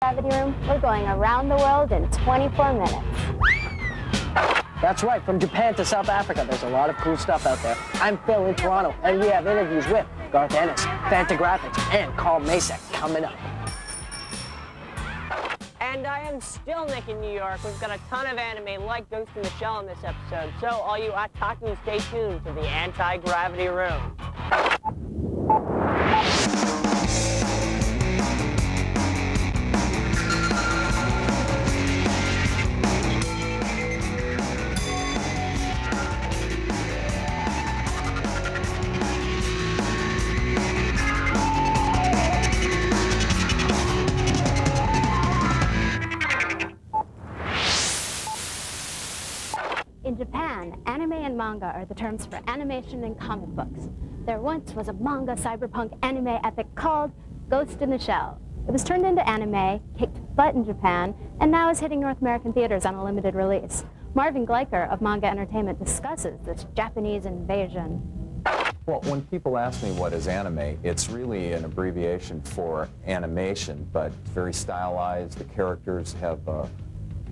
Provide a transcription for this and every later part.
Gravity Room, we're going around the world in 24 minutes. That's right, from Japan to South Africa, there's a lot of cool stuff out there. I'm Phil in Toronto, and we have interviews with Garth Ennis, Fantagraphics, and Carl Masek coming up. And I am still Nick in New York. We've got a ton of anime like Ghost in the Shell in this episode, so all you otakus, stay tuned to the Anti-Gravity Room. In Japan, anime and manga are the terms for animation and comic books. There once was a manga cyberpunk anime epic called Ghost in the Shell. It was turned into anime, kicked butt in Japan, and now is hitting North American theaters on a limited release. Marvin Gleicker of Manga Entertainment discusses this Japanese invasion. Well, when people ask me what is anime, it's really an abbreviation for animation, but very stylized. The characters have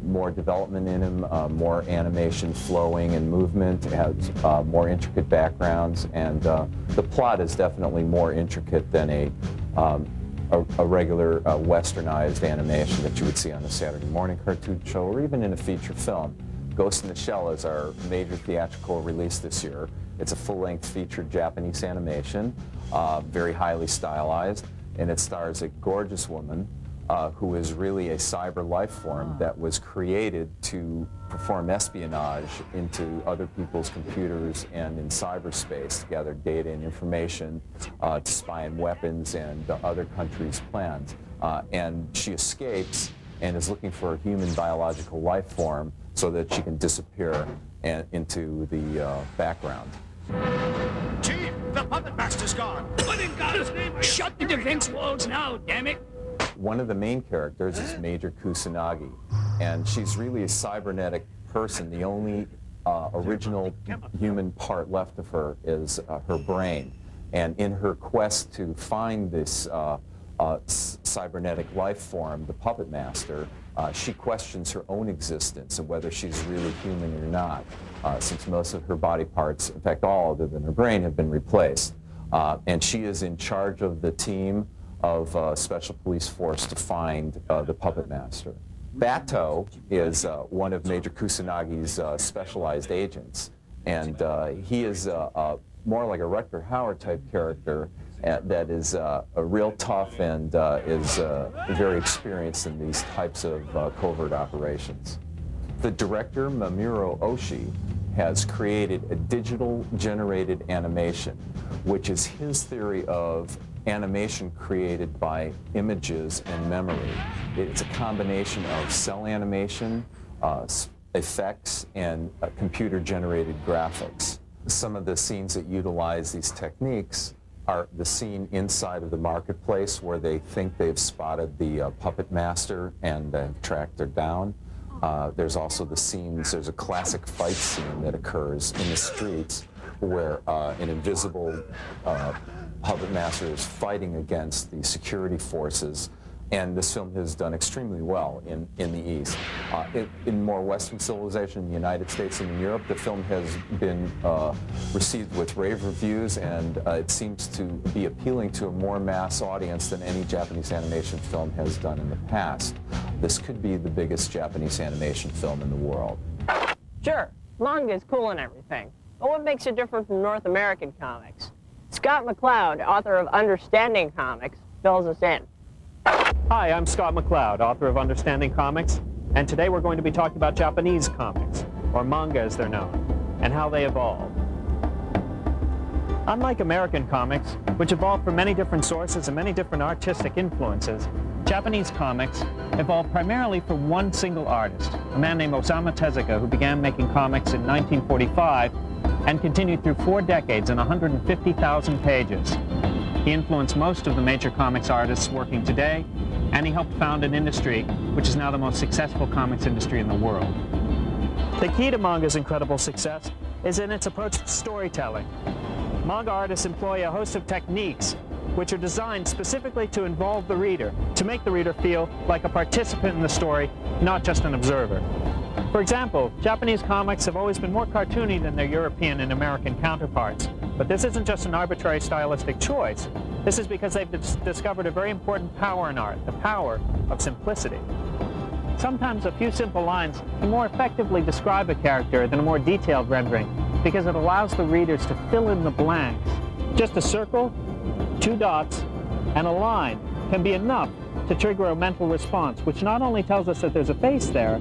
more development in them, more animation flowing and movement. It has more intricate backgrounds, and the plot is definitely more intricate than a regular westernized animation that you would see on a Saturday morning cartoon show or even in a feature film. Ghost in the Shell is our major theatrical release this year. It's a full-length feature Japanese animation, very highly stylized, and it stars a gorgeous woman who is really a cyber life form that was created to perform espionage into other people's computers and in cyberspace to gather data and information, to spy on weapons and other countries' plans. And she escapes and is looking for a human biological life form so that she can disappear into the background. Chief, the puppet master's gone. What in God's name? Shut the defense walls now, damn it! One of the main characters is Major Kusanagi, and she's really a cybernetic person. The only original human part left of her is her brain. And in her quest to find this cybernetic life form, the puppet master, she questions her own existence and whether she's really human or not, since most of her body parts, in fact all other than her brain, have been replaced. And she is in charge of the team of special police force to find the puppet master. Bato is one of Major Kusanagi's specialized agents, and he is more like a Rutger Hauer type character that is a real tough and is very experienced in these types of covert operations. The director, Mamuro Oshii, has created a digital generated animation, which is his theory of animation created by images and memory. It's a combination of cell animation, effects, and computer-generated graphics. Some of the scenes that utilize these techniques are the scene inside of the marketplace where they think they've spotted the puppet master and tracked her down. There's also the scenes, there's a classic fight scene that occurs in the streets where an invisible puppet master is fighting against the security forces, and this film has done extremely well in the East. In more Western civilization, in the United States and in Europe, the film has been received with rave reviews, and it seems to be appealing to a more mass audience than any Japanese animation film has done in the past. This could be the biggest Japanese animation film in the world. Sure, manga is cool and everything, but what makes it different from North American comics? Scott McCloud, author of Understanding Comics, fills us in. Hi, I'm Scott McCloud, author of Understanding Comics, and today we're going to be talking about Japanese comics, or manga as they're known, and how they evolved. Unlike American comics, which evolved from many different sources and many different artistic influences, Japanese comics evolved primarily from one single artist, a man named Osamu Tezuka, who began making comics in 1945 and continued through 4 decades and 150,000 pages. He influenced most of the major comics artists working today, and he helped found an industry which is now the most successful comics industry in the world. The key to manga's incredible success is in its approach to storytelling. Manga artists employ a host of techniques which are designed specifically to involve the reader, to make the reader feel like a participant in the story, not just an observer. For example, Japanese comics have always been more cartoony than their European and American counterparts. But this isn't just an arbitrary stylistic choice. This is because they've discovered a very important power in art, the power of simplicity. Sometimes a few simple lines can more effectively describe a character than a more detailed rendering, because it allows the readers to fill in the blanks. Just a circle, 2 dots, and a line can be enough to trigger a mental response, which not only tells us that there's a face there,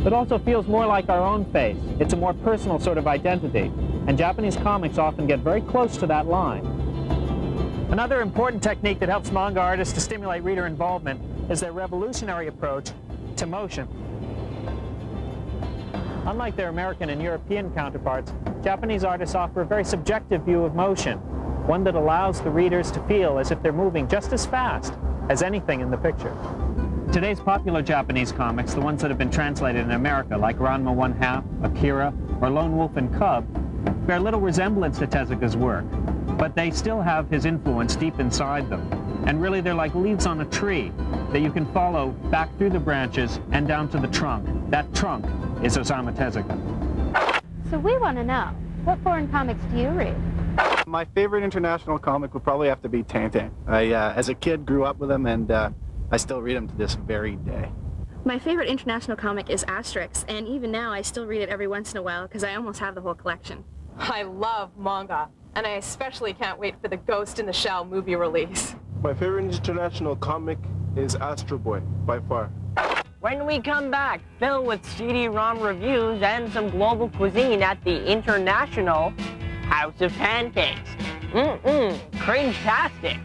but also feels more like our own face. It's a more personal sort of identity, and Japanese comics often get very close to that line. Another important technique that helps manga artists to stimulate reader involvement is their revolutionary approach to motion. Unlike their American and European counterparts, Japanese artists offer a very subjective view of motion, one that allows the readers to feel as if they're moving just as fast as anything in the picture. Today's popular Japanese comics, the ones that have been translated in America, like Ranma 1/2, Akira, or Lone Wolf and Cub, bear little resemblance to Tezuka's work, but they still have his influence deep inside them. And really, they're like leaves on a tree that you can follow back through the branches and down to the trunk. That trunk is Osamu Tezuka. So we want to know, what foreign comics do you read? My favorite international comic would probably have to be Tintin. I, as a kid, grew up with him, and I still read him to this very day. My favorite international comic is Asterix, and even now I still read it every once in a while because I almost have the whole collection. I love manga, and I especially can't wait for the Ghost in the Shell movie release. My favorite international comic is Astro Boy, by far. When we come back, filled with CD-ROM reviews and some global cuisine at the International House of Pancakes. Cringe-tastic.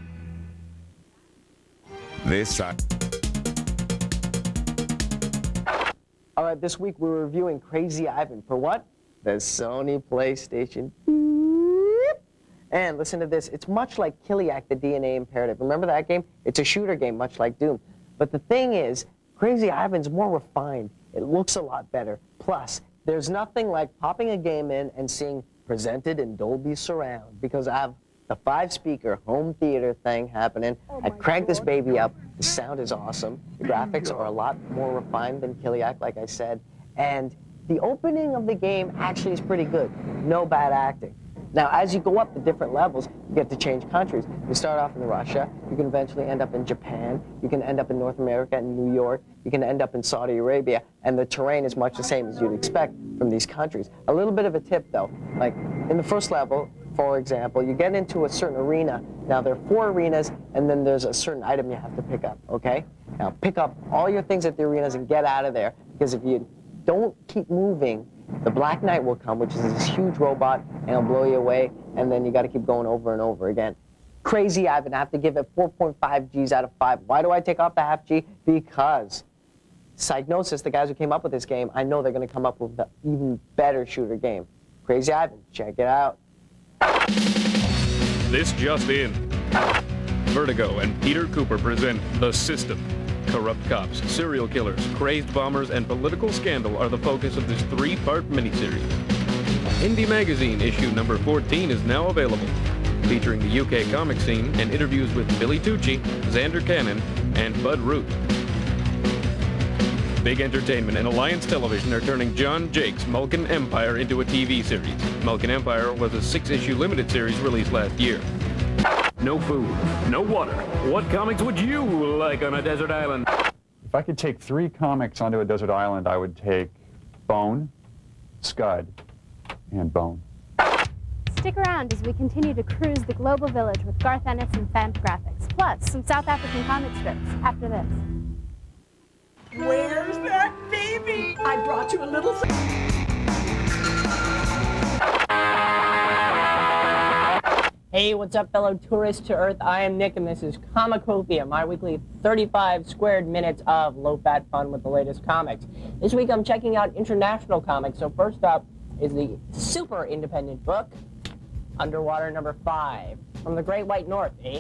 All right, this week we're reviewing Crazy Ivan for what? The Sony PlayStation. And listen to this, it's much like Kiliak, the DNA Imperative. Remember that game? It's a shooter game, much like Doom. But the thing is, Crazy Ivan's more refined. It looks a lot better. Plus, there's nothing like popping a game in and seeing presented in Dolby Surround, because I have the 5-speaker home theater thing happening. I cranked this baby up. The sound is awesome. The graphics are a lot more refined than Kiliak, like I said. And the opening of the game actually is pretty good. No bad acting. Now, as you go up the different levels, you get to change countries. You start off in Russia, you can eventually end up in Japan, you can end up in North America and New York, you can end up in Saudi Arabia, and the terrain is much the same as you'd expect from these countries. A little bit of a tip, though, like in the first level, for example, you get into a certain arena. Now, there are 4 arenas, and then there's a certain item you have to pick up, okay? Now, pick up all your things at the arenas and get out of there, because if you don't keep moving, the Black Knight will come, which is this huge robot, and it'll blow you away, and then you got to keep going over and over again. Crazy Ivan, I have to give it 4.5 Gs out of 5. Why do I take off the half G? Because Psygnosis, the guys who came up with this game, I know they're going to come up with an even better shooter game. Crazy Ivan, check it out. This just in. Vertigo and Peter Kuper present The System. Corrupt cops, serial killers, crazed bombers, and political scandal are the focus of this 3-part miniseries. Indie Magazine issue number 14 is now available, featuring the UK comic scene and interviews with Billy Tucci, Xander Cannon, and Bud Root. Big Entertainment and Alliance Television are turning John Jake's Mulkin Empire into a TV series. Mulkin Empire was a 6-issue limited series released last year. No food, no water. What comics would you like on a desert island? If I could take 3 comics onto a desert island, I would take Bone, Scud, and Bone. Stick around as we continue to cruise the global village with Garth, Ennis, and Fantagraphics, plus some South African comic strips after this. Where's that baby? I brought you a little... Hey, what's up, fellow tourists to Earth? I am Nick, and this is Comicopia, my weekly 35 squared minutes of low-fat fun with the latest comics. This week I'm checking out international comics, so first up is the super independent book, Underwater number 5, from the Great White North, eh?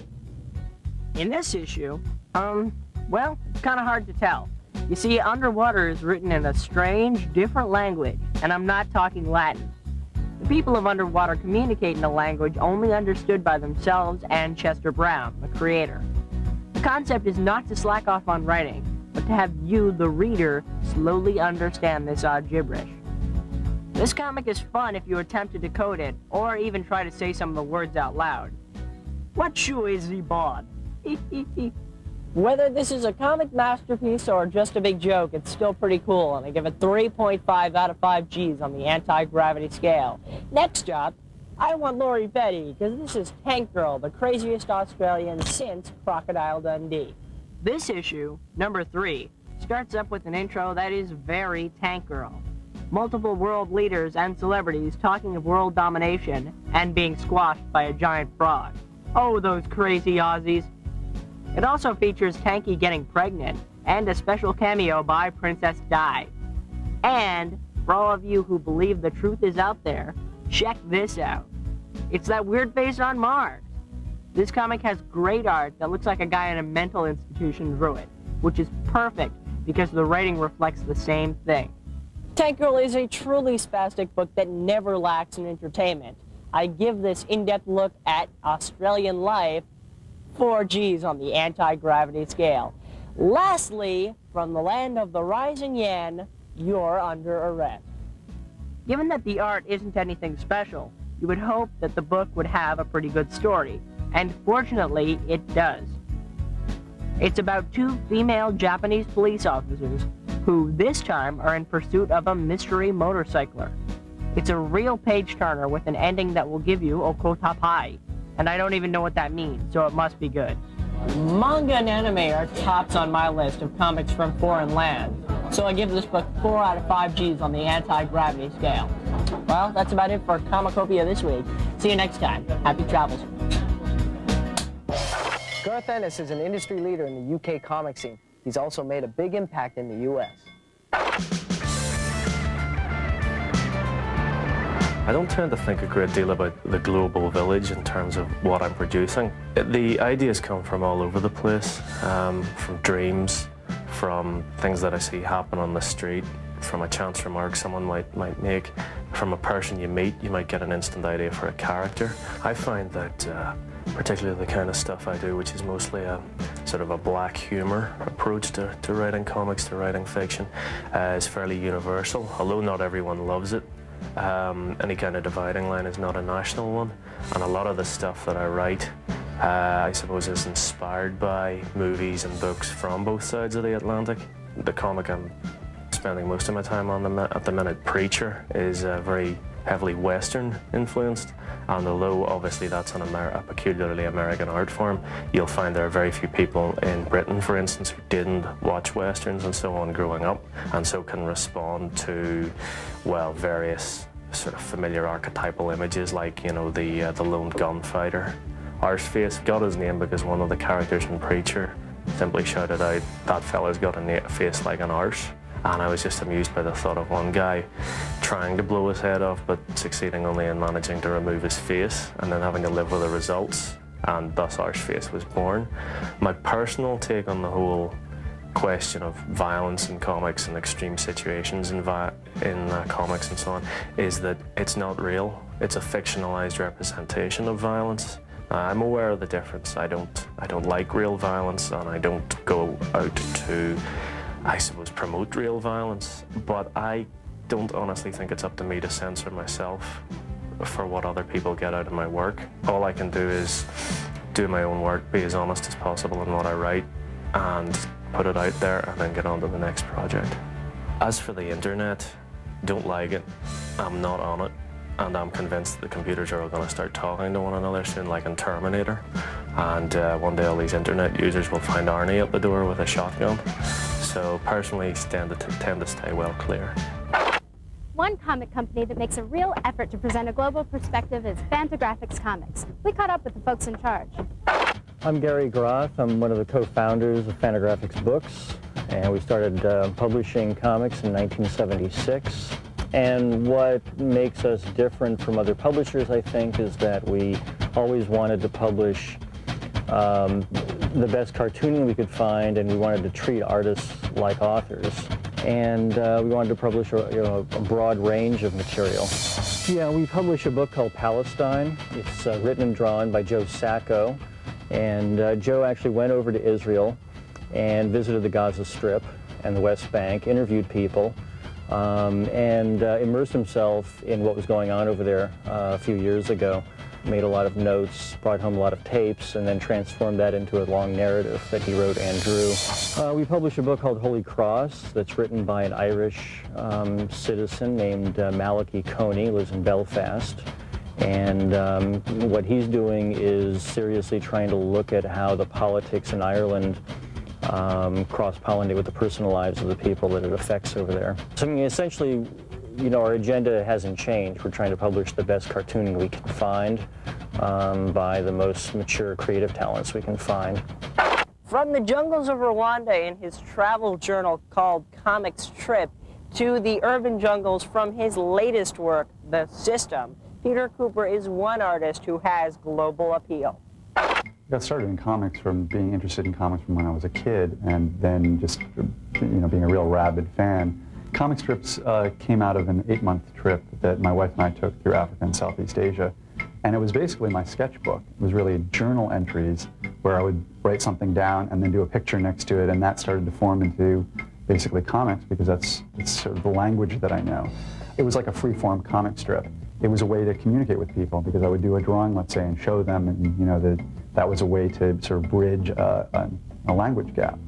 In this issue, well, it's kind of hard to tell. You see, Underwater is written in a strange, different language, and I'm not talking Latin. The people of Underwater communicate in a language only understood by themselves and Chester Brown, the creator. The concept is not to slack off on writing, but to have you, the reader, slowly understand this odd gibberish. This comic is fun if you attempt to decode it, or even try to say some of the words out loud. What shoe is he bought? Whether this is a comic masterpiece or just a big joke, it's still pretty cool, and I give it 3.5 out of 5 Gs on the anti-gravity scale. Next up, I want Lori Petty, because this is Tank Girl, the craziest Australian since Crocodile Dundee. This issue, number 3, starts up with an intro that is very Tank Girl. Multiple world leaders and celebrities talking of world domination and being squashed by a giant frog. Oh, those crazy Aussies. It also features Tanky getting pregnant and a special cameo by Princess Di. And, for all of you who believe the truth is out there, check this out. It's that weird face on Mars. This comic has great art that looks like a guy in a mental institution drew it, which is perfect because the writing reflects the same thing. Tank Girl is a truly spastic book that never lacks in entertainment. I give this in-depth look at Australian life 4 Gs on the anti-gravity scale. Lastly, from the land of the rising yen, you're under arrest. Given that the art isn't anything special, you would hope that the book would have a pretty good story, and fortunately, it does. It's about 2 female Japanese police officers who this time are in pursuit of a mystery motorcycler. It's a real page-turner with an ending that will give you okotapai, and I don't even know what that means, so it must be good. Manga and anime are tops on my list of comics from foreign lands, so I give this book 4 out of 5 Gs on the anti-gravity scale. Well, that's about it for Comicopia this week. See you next time. Happy travels. Garth Ennis is an industry leader in the UK comic scene. He's also made a big impact in the US. I don't tend to think a great deal about the global village in terms of what I'm producing. The ideas come from all over the place, from dreams, from things that I see happen on the street, from a chance remark someone might make, from a person you meet, you might get an instant idea for a character. I find that particularly the kind of stuff I do, which is mostly a sort of a black humor approach to writing comics, to writing fiction, is fairly universal, although not everyone loves it. Any kind of dividing line is not a national one, and a lot of the stuff that I write, I suppose, is inspired by movies and books from both sides of the Atlantic. The comic I'm spending most of my time on at the minute, Preacher, is very heavily Western influenced, and although obviously that's a peculiarly American art form, you'll find there are very few people in Britain, for instance, who didn't watch Westerns and so on growing up, and so can respond to, well, various sort of familiar archetypal images like, you know, the lone gunfighter. Arseface got his name because one of the characters in Preacher simply shouted out, "That fella's got a face like an arse." And I was just amused by the thought of one guy trying to blow his head off, but succeeding only in managing to remove his face, and then having to live with the results, and thus Arseface was born. My personal take on the whole question of violence in comics and extreme situations in comics and so on is that it's not real. It's a fictionalized representation of violence. I'm aware of the difference. I don't like real violence, and I don't go out to, I suppose, promote real violence, but I don't honestly think it's up to me to censor myself for what other people get out of my work. All I can do is do my own work, be as honest as possible in what I write, and put it out there, and then get on to the next project. As for the internet, don't like it. I'm not on it, and I'm convinced that the computers are all going to start talking to one another soon, like in Terminator, and one day all these internet users will find Arnie at the door with a shotgun. So personally, tend to stay well clear. One comic company that makes a real effort to present a global perspective is Fantagraphics Comics. We caught up with the folks in charge. I'm Gary Groth. I'm one of the co-founders of Fantagraphics Books, and we started publishing comics in 1976. And what makes us different from other publishers, I think, is that we always wanted to publish the best cartooning we could find, and we wanted to treat artists like authors. And we wanted to publish a broad range of material. Yeah, we publish a book called Palestine. It's written and drawn by Joe Sacco. And Joe actually went over to Israel and visited the Gaza Strip and the West Bank, interviewed people, and immersed himself in what was going on over there a few years ago. Made a lot of notes, brought home a lot of tapes, and then transformed that into a long narrative that he wrote and drew. We published a book called Holy Cross that's written by an Irish citizen named Malachi Coney, lives in Belfast. And what he's doing is seriously trying to look at how the politics in Ireland cross-pollinate with the personal lives of the people that it affects over there. So I mean, essentially, you know, our agenda hasn't changed. We're trying to publish the best cartooning we can find by the most mature creative talents we can find. From the jungles of Rwanda in his travel journal called Comics Trip to the urban jungles from his latest work, The System, Peter Kuper is one artist who has global appeal. I got started in comics from being interested in comics from when I was a kid, and then just, you know, being a real rabid fan. Comic strips came out of an 8-month trip that my wife and I took through Africa and Southeast Asia. And it was basically my sketchbook. It was really journal entries where I would write something down and then do a picture next to it, and that started to form into basically comics because it's sort of the language that I know. It was like a free-form comic strip. It was a way to communicate with people because I would do a drawing, let's say, and show them, and you know, that was a way to sort of bridge a language gap.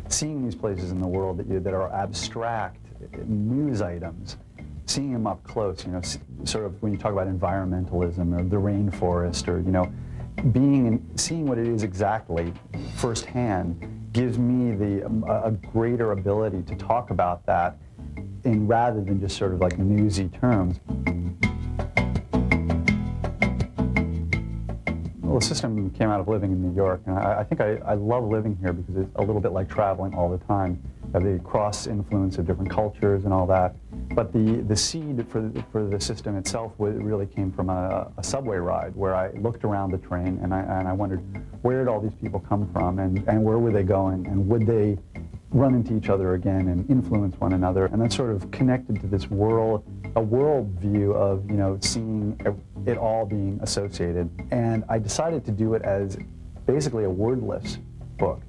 Seeing these places in the world that are abstract news items, seeing them up close, you know, sort of when you talk about environmentalism or the rainforest, or, you know, seeing what it is exactly firsthand gives me a greater ability to talk about that rather than just sort of like newsy terms. Well, the system came out of living in New York, and I think I love living here because it's a little bit like traveling all the time. The cross-influence of different cultures and all that. But the seed for the system itself really came from a subway ride where I looked around the train and I wondered, where did all these people come from, and where were they going, and would they run into each other again and influence one another? And that sort of connected to this world, a world view of, you know, seeing it all being associated. And I decided to do it as basically a wordless book.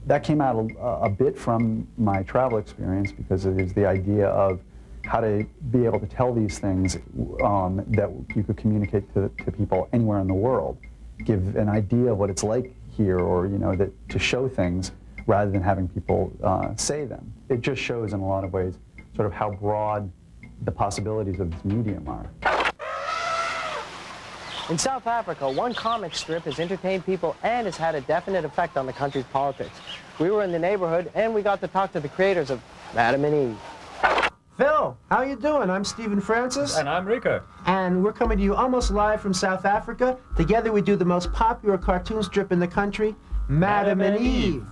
That came out a bit from my travel experience because it is the idea of how to be able to tell these things that you could communicate to people anywhere in the world, give an idea of what it's like here, or, you know, to show things rather than having people say them. It just shows in a lot of ways sort of how broad the possibilities of this medium are. In South Africa, one comic strip has entertained people and has had a definite effect on the country's politics. We were in the neighborhood and we got to talk to the creators of Adam and Eve. Phil, how you doing? I'm Stephen Francis. And I'm Rico. And we're coming to you almost live from South Africa. Together we do the most popular cartoon strip in the country, Madam and Eve.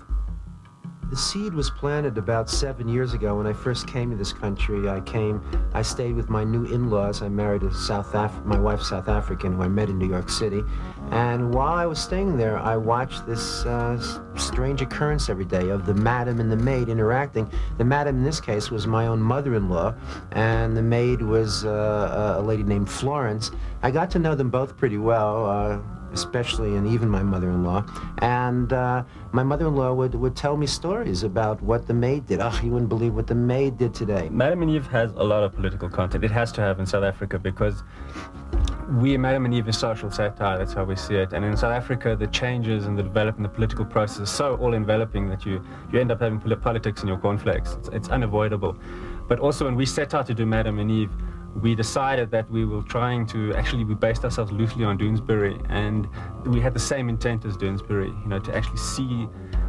The seed was planted about 7 years ago when I first came to this country. I stayed with my new in-laws. I married my wife's South African, who I met in New York City. And while I was staying there, I watched this strange occurrence every day of the madam and the maid interacting. The madam in this case was my own mother-in-law, and the maid was a lady named Florence. I got to know them both pretty well, especially and even my mother-in-law. And my mother-in-law would tell me stories about what the maid did. Oh, you wouldn't believe what the maid did today. Madam and Eve has a lot of political content. It has to have in South Africa because Madam and Eve is social satire, that's how we see it. And in South Africa, the changes and the development, the political process is so all-enveloping that you end up having politics in your cornflakes. It's unavoidable. But also when we set out to do Madam and Eve, we decided that we were trying to, actually we based ourselves loosely on Doonesbury, and we had the same intent as Doonesbury, you know, to actually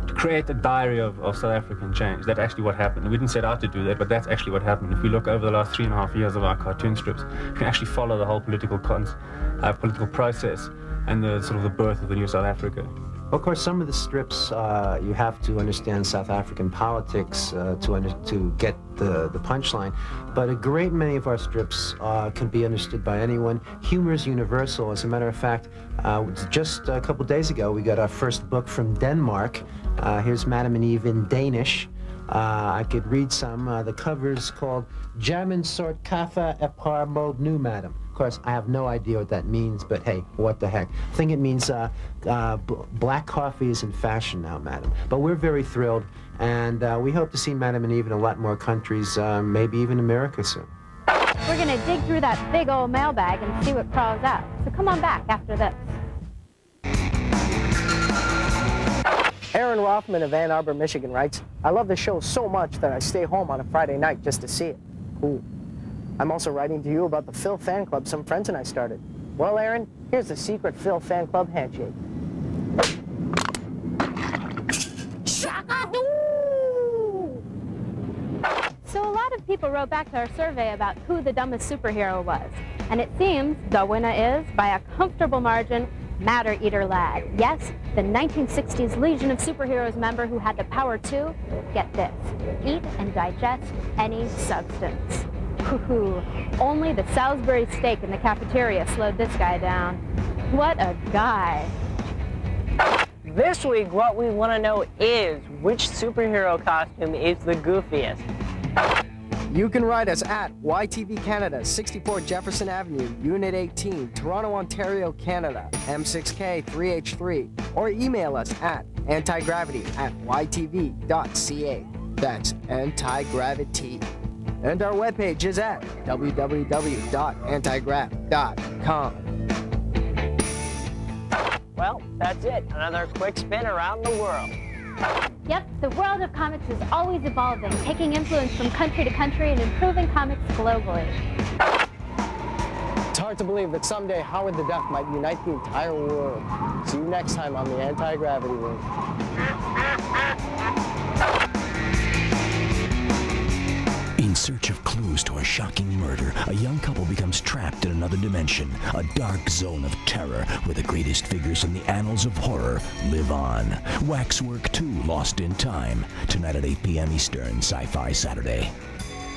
to create a diary of South African change. That's actually what happened. We didn't set out to do that, but that's actually what happened. If we look over the last 3.5 years of our cartoon strips, we can actually follow the whole political process and the sort of the birth of the new South Africa. Of course, some of the strips you have to understand South African politics to get the punchline, but a great many of our strips can be understood by anyone. Humor is universal. As a matter of fact, just a couple days ago, we got our first book from Denmark. Here's Madam and Eve in Danish. I could read some. The cover's called Jamin Sort Kafa Epar Mod Nu, Madam. Of course, I have no idea what that means, but hey, what the heck. I think it means black coffee is in fashion now, Madam. But we're very thrilled, and we hope to see Madam and Eve in a lot more countries, maybe even America soon. We're going to dig through that big old mailbag and see what crawls out. So come on back after this. Aaron Rothman of Ann Arbor, Michigan writes, I love the show so much that I stay home on a Friday night just to see it. Cool. I'm also writing to you about the Phil fan club some friends and I started. Well, Aaron, here's the secret Phil fan club handshake. So a lot of people wrote back to our survey about who the dumbest superhero was. And it seems the winner is, by a comfortable margin, Matter Eater Lad. Yes, the 1960s Legion of Superheroes member who had the power to, get this, eat and digest any substance. Hoo-hoo. Only the Salisbury steak in the cafeteria slowed this guy down. What a guy. This week, what we want to know is, which superhero costume is the goofiest? You can write us at YTV Canada, 64 Jefferson Avenue, Unit 18, Toronto, Ontario, Canada, M6K 3H3, or email us at antigravity@ytv.ca. That's antigravity. And our webpage is at www.antigrav.com. Well, that's it. Another quick spin around the world. Yep, the world of comics is always evolving, taking influence from country to country and improving comics globally. It's hard to believe that someday Howard the Duck might unite the entire world. See you next time on the Anti-Gravity Room. In search of clues to a shocking murder, a young couple becomes trapped in another dimension, a dark zone of terror where the greatest figures in the annals of horror live on. Waxwork 2: Lost in Time, tonight at 8 p.m. Eastern, Sci-Fi Saturday.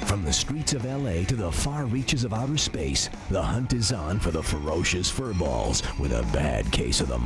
From the streets of L.A. to the far reaches of outer space, the hunt is on for the ferocious furballs with a bad case of the